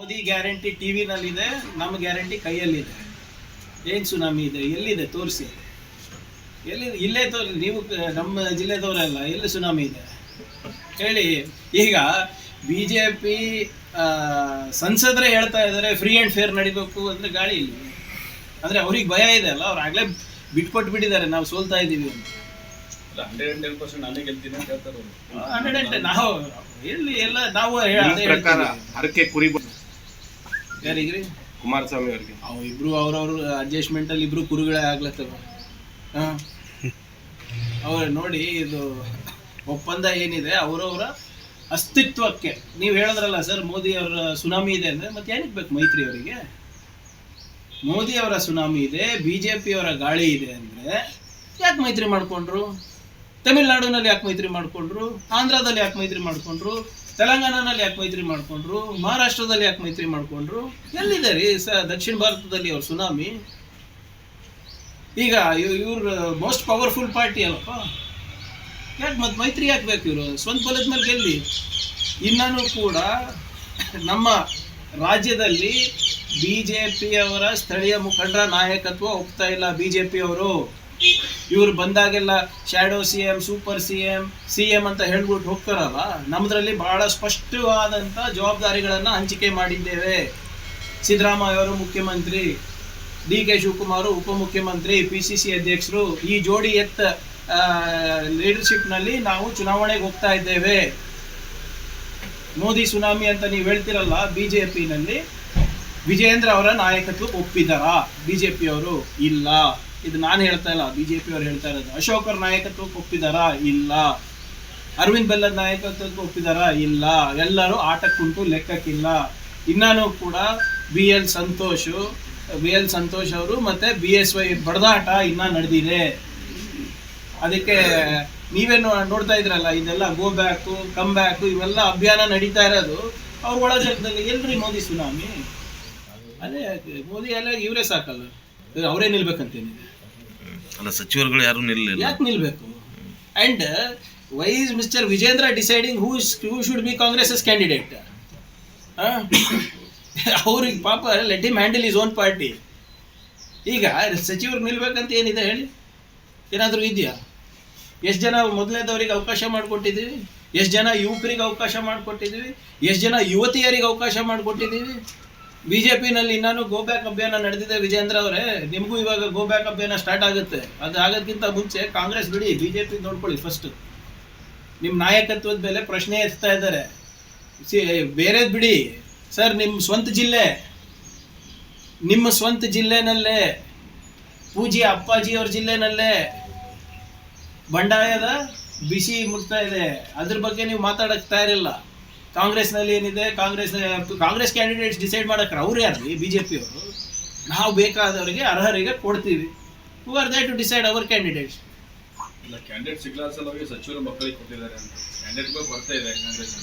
Modi guarantee ಟಿವಿನಲ್ಲಿದೆ, ನಮ್ಮ guarantee ಕೈಯಲ್ಲಿದೆ. ಏನು ಸುನಾಮಿ ಇದೆ? ಎಲ್ಲಿದೆ ತೋರಿಸಿ. ಎಲ್ಲಿದೆ? ಇಲ್ಲೇ ತೋರಿಸಿ. ನೀವು ನಮ್ಮ ಜಿಲ್ಲೆದವರಲ್ಲ, ಎಲ್ಲಿ ಸುನಾಮಿ ಇದೆ ಹೇಳಿ. ಈಗ BJP ಸಂಸದರೇ ಹೇಳ್ತಾ ಇದ್ದಾರೆ ಫ್ರೀ ಆ್ಯಂಡ್ ಫೇರ್ ನಡಿಬೇಕು ಅಂದರೆ ಗಾಳಿ ಇಲ್ಲಿ. ಅಂದರೆ ಅವ್ರಿಗೆ ಭಯ ಇದೆ ಅಲ್ಲ, ಅವ್ರು ಆಗಲೇ ಬಿಟ್ಕೊಟ್ಟು ಬಿಟ್ಟಿದ್ದಾರೆ ನಾವು ಸೋಲ್ತಾ ಇದ್ದೀವಿ ಅಂತ. 110% ನಾನೇ ಗೆಲ್ತೀನಿ ಅಂತ ಹೇಳ್ತಾರೆ. 110 ನಾವು ಎಲ್ಲಿ ಎಲ್ಲ ನಾವು ಹರಕೆ ಕುರಿ ಯಾರಿಗ್ರಿ? ಕುಮಾರಸ್ವಾಮಿ ಅವರಿಗೆ. ಅವು ಇಬ್ರು ಅವ್ರವ್ರ ಅಡ್ಜಸ್ಟ್ಮೆಂಟಲ್ಲಿ ಇಬ್ರು ಕುರುಗಳೇ ಆಗ್ಲತ್ತವ. ಹಾಂ, ಅವ್ರು ನೋಡಿ, ಇದು ಒಪ್ಪಂದ ಏನಿದೆ ಅವರವರ ಅಸ್ತಿತ್ವಕ್ಕೆ. ನೀವು ಹೇಳಿದ್ರಲ್ಲ ಸರ್, ಮೋದಿ ಅವರ ಸುನಾಮಿ ಇದೆ ಅಂದರೆ ಮತ್ತೆ ಏನಕ್ಕೆ ಬೇಕು ಮೈತ್ರಿ ಅವರಿಗೆ? ಮೋದಿ ಅವರ ಸುನಾಮಿ ಇದೆ, BJP ಅವರ ಗಾಳಿ ಇದೆ ಅಂದರೆ ಯಾಕೆ ಮೈತ್ರಿ ಮಾಡಿಕೊಂಡ್ರು? ತಮಿಳ್ನಾಡಿನಲ್ಲಿ ಯಾಕೆ ಮೈತ್ರಿ ಮಾಡಿಕೊಂಡ್ರು? ಆಂಧ್ರದಲ್ಲಿ ಯಾಕೆ ಮೈತ್ರಿ ಮಾಡಿಕೊಂಡ್ರು? ತೆಲಂಗಾಣನಲ್ಲಿ ಯಾಕೆ ಮೈತ್ರಿ ಮಾಡಿಕೊಂಡ್ರು? ಮಹಾರಾಷ್ಟ್ರದಲ್ಲಿ ಯಾಕೆ ಮೈತ್ರಿ ಮಾಡಿಕೊಂಡ್ರು? ಎಲ್ಲಿದೆ ರೀ ದಕ್ಷಿಣ ಭಾರತದಲ್ಲಿ ಅವ್ರ ಸುನಾಮಿ? ಈಗ ಇವ್ರ ಮೋಸ್ಟ್ ಪವರ್ಫುಲ್ ಪಾರ್ಟಿ ಅಲ್ಲಪ್ಪ, ಯಾಕೆ ಮತ್ತೆ ಮೈತ್ರಿ ಯಾಕೆ ಬೇಕು? ಇವರು ಸ್ವಂತ ಬಲದ ಮೇಲೆ ಗೆಲ್ಲಿ. ಇನ್ನೂ ಕೂಡ ನಮ್ಮ ರಾಜ್ಯದಲ್ಲಿ BJP ಅವರ ಸ್ಥಳೀಯ ಮುಖಂಡರ ನಾಯಕತ್ವ ಒಪ್ತಾ ಇಲ್ಲ. BJP ಅವರು ಇವ್ರು ಬಂದಾಗೆಲ್ಲ ಶ್ಯಾಡೋ CM, ಸೂಪರ್ CM ಅಂತ ಹೇಳ್ಬಿಟ್ಟು ಹೋಗ್ತಾರಲ್ಲ, ನಮ್ಮದ್ರಲ್ಲಿ ಬಹಳ ಸ್ಪಷ್ಟವಾದಂಥ ಜವಾಬ್ದಾರಿಗಳನ್ನು ಹಂಚಿಕೆ ಮಾಡಿದ್ದೇವೆ. ಸಿದ್ದರಾಮಯ್ಯ ಅವರು ಮುಖ್ಯಮಂತ್ರಿ, DK ಶಿವಕುಮಾರ್ ಉಪಮುಖ್ಯಮಂತ್ರಿ, PCC ಅಧ್ಯಕ್ಷರು, ಈ ಜೋಡಿ ಲೀಡರ್ಶಿಪ್ನಲ್ಲಿ ನಾವು ಚುನಾವಣೆಗೆ ಹೋಗ್ತಾ ಇದ್ದೇವೆ. ಮೋದಿ ಸುನಾಮಿ ಅಂತ ನೀವು ಹೇಳ್ತಿರಲ್ಲ, BJPನಲ್ಲಿ ವಿಜೇಂದ್ರ ಅವರ ನಾಯಕತ್ವ ಒಪ್ಪಿದಾರಾ BJP ಅವರು? ಇಲ್ಲ. ಇದು ನಾನು ಹೇಳ್ತಾ ಇಲ್ಲ, BJP ಅವರು ಹೇಳ್ತಾ ಇರೋದು. ಅಶೋಕ್ ಅವ್ರ ನಾಯಕತ್ವಕ್ಕೆ ಒಪ್ಪಿದಾರಾ? ಇಲ್ಲ. ಅರವಿಂದ್ ಬೆಲ್ಲದ ನಾಯಕತ್ವಕ್ಕೆ ಒಪ್ಪಿದಾರಾ? ಇಲ್ಲ. ಎಲ್ಲರೂ ಆಟಕ್ಕುಂಟು, ಲೆಕ್ಕಕ್ಕಿಲ್ಲ. ಇನ್ನೂ ಕೂಡ BL ಸಂತೋಷ್ ಅವರು ಮತ್ತೆ BSY ಬಡದಾಟ ಇನ್ನೂ ನಡೆದಿದೆ. ಅದಕ್ಕೆ ನೀವೇನು ನೋಡ್ತಾ ಇದ್ರಲ್ಲ, ಇದೆಲ್ಲ ಗೋ ಬ್ಯಾಕು, ಕಮ್ ಬ್ಯಾಕು, ಇವೆಲ್ಲ ಅಭಿಯಾನ ನಡೀತಾ ಇರೋದು ಅವ್ರ ಒಳ ಜಾಗದಲ್ಲಿ. ಎಲ್ರಿ ಮೋದಿ ಸುನಾಮಿ? ಅದೇ ಮೋದಿ ಎಲ್ಲ ಇವರೇ ಸಾಕಲ್ಲ, ಅವರೇ ನಿಲ್ಬೇಕಂತೇನಿದೆ ಅಲ್ಲ, ಸಚಿವರುಗಳು ಯಾರು ನಿಲ್ಲಲಿಲ್ಲ. ಯಾಕೆ ನಿಲ್ಬೇಕು? And why is mister Vijendra deciding who should be Congress candidate? ಅವ್ರಿಗೆ ಪಾಪ let him handle his own party. ಈಗ ಸಚಿವರು ನಿಲ್ಬೇಕಂತ ಏನಿದೆ ಹೇಳಿ? ಏನಾದರೂ ಇದೆಯಾ? ಎಷ್ಟು ಜನ ಮೊದಲನೇದವರಿಗೆ ಅವಕಾಶ ಮಾಡಿಕೊಟ್ಟಿದ್ದೀವಿ, ಎಷ್ಟು ಜನ ಯುವಕರಿಗೆ ಅವಕಾಶ ಮಾಡಿಕೊಟ್ಟಿದ್ದೀವಿ, ಎಷ್ಟು ಜನ ಯುವತಿಯರಿಗೆ ಅವಕಾಶ ಮಾಡಿಕೊಟ್ಟಿದ್ದೀವಿ. BJPನಲ್ಲಿ ಇನ್ನೂ ಗೋ ಬ್ಯಾಕ್ ಅಭಿಯಾನ ನಡೆದಿದೆ. ವಿಜೇಂದ್ರ ಅವರೇ, ನಿಮಗೂ ಇವಾಗ ಗೋ ಬ್ಯಾಕ್ ಅಭಿಯಾನ ಸ್ಟಾರ್ಟ್ ಆಗುತ್ತೆ. ಅದು ಆಗೋದಕ್ಕಿಂತ ಮುಂಚೆ ಕಾಂಗ್ರೆಸ್ ಬಿಡಿ, BJP ನೋಡ್ಕೊಳ್ಳಿ ಫಸ್ಟ್. ನಿಮ್ಮ ನಾಯಕತ್ವದ ಮೇಲೆ ಪ್ರಶ್ನೆ ಎತ್ತಾ ಇದ್ದಾರೆ. ಬೇರೆದು ಬಿಡಿ ಸರ್, ನಿಮ್ಮ ಸ್ವಂತ ಜಿಲ್ಲೆನಲ್ಲೇ ಪೂಜ್ಯ ಅಪ್ಪಾಜಿಯವ್ರ ಜಿಲ್ಲೆನಲ್ಲೇ ಬಂಡಾಯದ ಬಿಸಿ ಮುಟ್ತಾ ಇದೆ. ಅದ್ರ ಬಗ್ಗೆ ನೀವು ಮಾತಾಡಕ್ಕೆ ತಯಾರಿಲ್ಲ. ಕಾಂಗ್ರೆಸ್ನಲ್ಲಿ ಏನಿದೆ, ಕಾಂಗ್ರೆಸ್ ಕ್ಯಾಂಡಿಡೇಟ್ಸ್ ಡಿಸೈಡ್ ಮಾಡಕ್ಕೆ ಅವ್ರು ಯಾರು? BJP ಅವರು. ನಾವು ಬೇಕಾದವರಿಗೆ ಅರ್ಹರಿಗೆ ಕೊಡ್ತೀವಿ. Who are they to decide our candidates? ಇಲ್ಲ, ಕ್ಯಾಂಡಿಡೇಟ್ ಸಿಗ್ಲಾರ ಸಲುವಾಗಿ ಸಚಿವರು ಮಕ್ಕಳಿಗೆ ಕೊಟ್ಟಿದ್ದಾರೆ ಅಂತ ಕ್ಯಾಂಡಿಡೇಟ್ಗಳು ಬರ್ತಾ ಇದೆ ಕಾಂಗ್ರೆಸ್.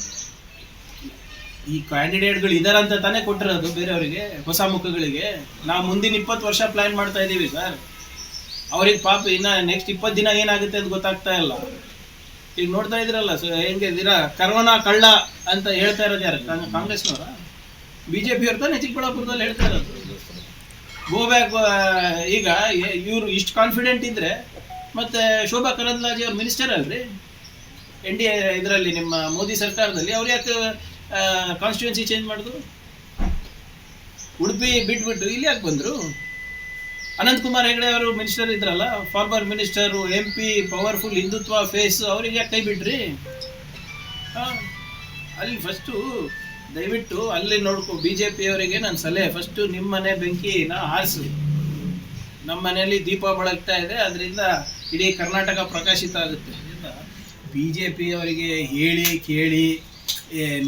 ಈ ಕ್ಯಾಂಡಿಡೇಟ್ಗಳು ಇದಾರಂತ ತಾನೇ ಕೊಟ್ಟಿರೋದು ಬೇರೆಯವರಿಗೆ, ಹೊಸ ಮುಖಗಳಿಗೆ. ನಾವು ಮುಂದಿನ 20 ವರ್ಷ ಪ್ಲಾನ್ ಮಾಡ್ತಾ ಇದ್ದೀವಿ ಸರ್. ಅವ್ರಿಗೆ ಪಾಪ ಇನ್ನು ನೆಕ್ಸ್ಟ್ 20 ದಿನ ಏನಾಗುತ್ತೆ ಅಂತ ಗೊತ್ತಾಗ್ತಾ ಇಲ್ಲ. ಈಗ ನೋಡ್ತಾ ಇದ್ರಲ್ಲ ಹೆಂಗೆ ಇದ್ದೀರಾ, ಕರೋನಾ ಕಳ್ಳ ಅಂತ ಹೇಳ್ತಾ ಇರೋದು ಯಾರು? ಕಾಂಗ್ರೆಸ್ನವರ? BJP ಅವ್ರ ತಾನೇ ಚಿಕ್ಕಬಳ್ಳಾಪುರದಲ್ಲಿ ಹೇಳ್ತಾ ಇರೋದು ಗೋ ಬ್ಯಾಕ್. ಈಗ ಇವರು ಇಷ್ಟು ಕಾನ್ಫಿಡೆಂಟ್ ಇದ್ರೆ ಮತ್ತೆ ಶೋಭಾ ಕರಂದ್ಲಾಜೆ ಅವ್ರ ಮಿನಿಸ್ಟರ್ ಅಲ್ರಿ NDA ಇದರಲ್ಲಿ, ನಿಮ್ಮ ಮೋದಿ ಸರ್ಕಾರದಲ್ಲಿ. ಅವ್ರು ಯಾಕೆ ಕಾನ್ಸ್ಟಿಟ್ಯೂನ್ಸಿ ಚೇಂಜ್ ಮಾಡಿದ್ರು? ಉಡುಪಿ ಬಿಟ್ಬಿಟ್ಟು ಇಲ್ಲಿ ಯಾಕೆ ಬಂದರು? ಅನಂತಕುಮಾರ್ ಹೆಗಡೆ ಅವರು ಮಿನಿಸ್ಟರ್ ಇದ್ರಲ್ಲ, former minister, MP, powerful Hindutva face, ಅವ್ರಿಗೆ ಯಾಕೆ ಕೈ ಬಿಟ್ರಿ? ಅಲ್ಲಿ ಫಸ್ಟು ದಯವಿಟ್ಟು ಅಲ್ಲಿ ನೋಡ್ಕೊ. BJP ಅವರಿಗೆ ನನ್ನ ಸಲಹೆ, ಫಸ್ಟು ನಿಮ್ಮ ಮನೆ ಬೆಂಕಿನ ಆರಿಸಿ. ನಮ್ಮ ಮನೆಯಲ್ಲಿ ದೀಪ ಬೆಳಗ್ತಾ ಇದೆ, ಅದರಿಂದ ಇಡೀ ಕರ್ನಾಟಕ ಪ್ರಕಾಶಿತ ಆಗುತ್ತೆ. BJP ಅವರಿಗೆ ಹೇಳಿ ಕೇಳಿ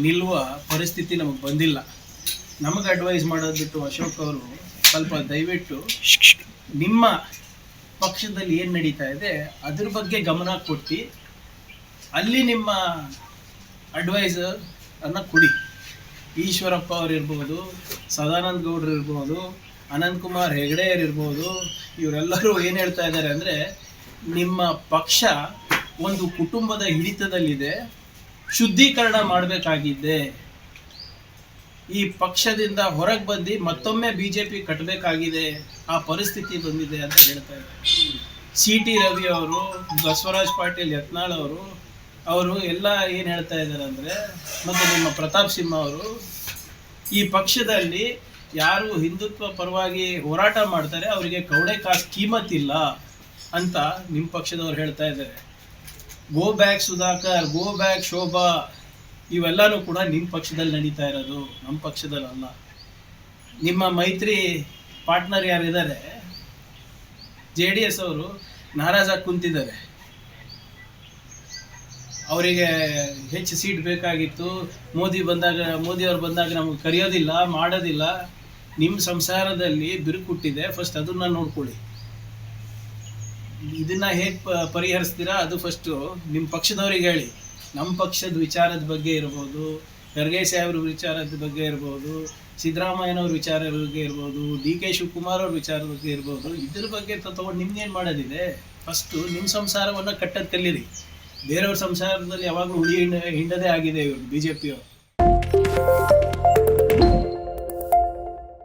ನಿಲ್ಲುವ ಪರಿಸ್ಥಿತಿ ನಮಗೆ ಬಂದಿಲ್ಲ. ನಮಗೆ ಅಡ್ವೈಸ್ ಮಾಡೋದು ಬಿಟ್ಟು ಅಶೋಕ್ ಅವರು ಸ್ವಲ್ಪ ದಯವಿಟ್ಟು ನಿಮ್ಮ ಪಕ್ಷದಲ್ಲಿ ಏನು ನಡೀತಾ ಇದೆ ಅದ್ರ ಬಗ್ಗೆ ಗಮನ ಕೊಟ್ಟು ಅಲ್ಲಿ ನಿಮ್ಮ ಅಡ್ವೈಸ್ ಅನ್ನು ಕೊಡಿ. ಈಶ್ವರಪ್ಪ ಅವರು ಇರ್ಬೋದು, ಸದಾನಂದ ಗೌಡರು ಇರ್ಬೋದು, ಅನಂತಕುಮಾರ್ ಹೆಗಡೆ ಇರ್ಬೋದು, ಇವರೆಲ್ಲರೂ ಏನು ಹೇಳ್ತಾ ಇದ್ದಾರೆ ಅಂದರೆ, ನಿಮ್ಮ ಪಕ್ಷ ಒಂದು ಕುಟುಂಬದ ಹಿಡಿತದಲ್ಲಿದೆ, ಶುದ್ಧೀಕರಣ ಮಾಡಬೇಕಾಗಿದ್ದೆ. ಈ ಪಕ್ಷದಿಂದ ಹೊರಗೆ ಬಂದು ಮತ್ತೊಮ್ಮೆ BJP ಕಟ್ಟಬೇಕಾಗಿದೆ, ಆ ಪರಿಸ್ಥಿತಿ ಬಂದಿದೆ ಅಂತ ಹೇಳ್ತಾ ಇದ್ದಾರೆ. CT ರವಿ ಅವರು, ಬಸವರಾಜ್ ಪಾಟೀಲ್ ಯತ್ನಾಳ್ ಅವರು ಎಲ್ಲ ಏನು ಹೇಳ್ತಾ ಇದ್ದಾರೆ ಅಂದರೆ, ಮತ್ತು ನಿಮ್ಮ ಪ್ರತಾಪ್ ಸಿಂಹ ಅವರು, ಈ ಪಕ್ಷದಲ್ಲಿ ಯಾರು ಹಿಂದುತ್ವ ಪರವಾಗಿ ಹೋರಾಟ ಮಾಡ್ತಾರೆ ಅವರಿಗೆ ಕೌಡೆ ಕಾಸು ಕೀಮತ್ತಿಲ್ಲ ಅಂತ ನಿಮ್ಮ ಪಕ್ಷದವ್ರು ಹೇಳ್ತಾ ಇದ್ದಾರೆ. Go back Sudhakar, go back Shobha, ಇವೆಲ್ಲನೂ ಕೂಡ ನಿಮ್ಮ ಪಕ್ಷದಲ್ಲಿ ನಡೀತಾ ಇರೋದು, ನಮ್ಮ ಪಕ್ಷದಲ್ಲ. ನಿಮ್ಮ ಮೈತ್ರಿ ಪಾರ್ಟ್ನರ್ ಯಾರಿದ್ದಾರೆ JDS ಅವರು ನಾರಾಜಾಗಿ ಕುಂತಿದ್ದಾರೆ. ಅವರಿಗೆ ಹೆಚ್ಚು ಸೀಟ್ ಬೇಕಾಗಿತ್ತು, ಮೋದಿಯವ್ರು ಬಂದಾಗ ನಮಗೆ ಕರೆಯೋದಿಲ್ಲ, ಮಾಡೋದಿಲ್ಲ. ನಿಮ್ಮ ಸಂಸಾರದಲ್ಲಿ ಬಿರುಕು ಹುಟ್ಟಿದೆ, ಫಸ್ಟ್ ಅದನ್ನ ನೋಡ್ಕೊಳ್ಳಿ. ಇದನ್ನ ಹೇಗೆ ಪರಿಹರಿಸ್ತೀರಾ ಅದು ಫಸ್ಟು ನಿಮ್ಮ ಪಕ್ಷದವ್ರಿಗೆ ಹೇಳಿ. ನಮ್ಮ ಪಕ್ಷದ ವಿಚಾರದ ಬಗ್ಗೆ ಇರ್ಬೋದು, ಖರ್ಗೆ ಸಾಹೇಬ್ರ ವಿಚಾರದ ಬಗ್ಗೆ ಇರ್ಬೋದು, ಸಿದ್ದರಾಮಯ್ಯನವ್ರ ವಿಚಾರದ ಬಗ್ಗೆ ಇರ್ಬೋದು, DK ಶಿವಕುಮಾರ್ ಅವ್ರ ವಿಚಾರದ ಬಗ್ಗೆ ಇರ್ಬೋದು, ಇದ್ರ ಬಗ್ಗೆ ತಗೊಂಡು ನಿಮ್ಗೇನು ಮಾಡೋದಿದೆ? ಫಸ್ಟು ನಿಮ್ಮ ಸಂಸಾರವನ್ನು ಕಟ್ಟೋದು ಕಲೀರಿ. ಬೇರೆಯವ್ರ ಸಂಸಾರದಲ್ಲಿ ಯಾವಾಗಲೂ ಹುಳಿ ಹಿಂಡದೇ ಆಗಿದೆ ಇವರು BJP ಅವರು.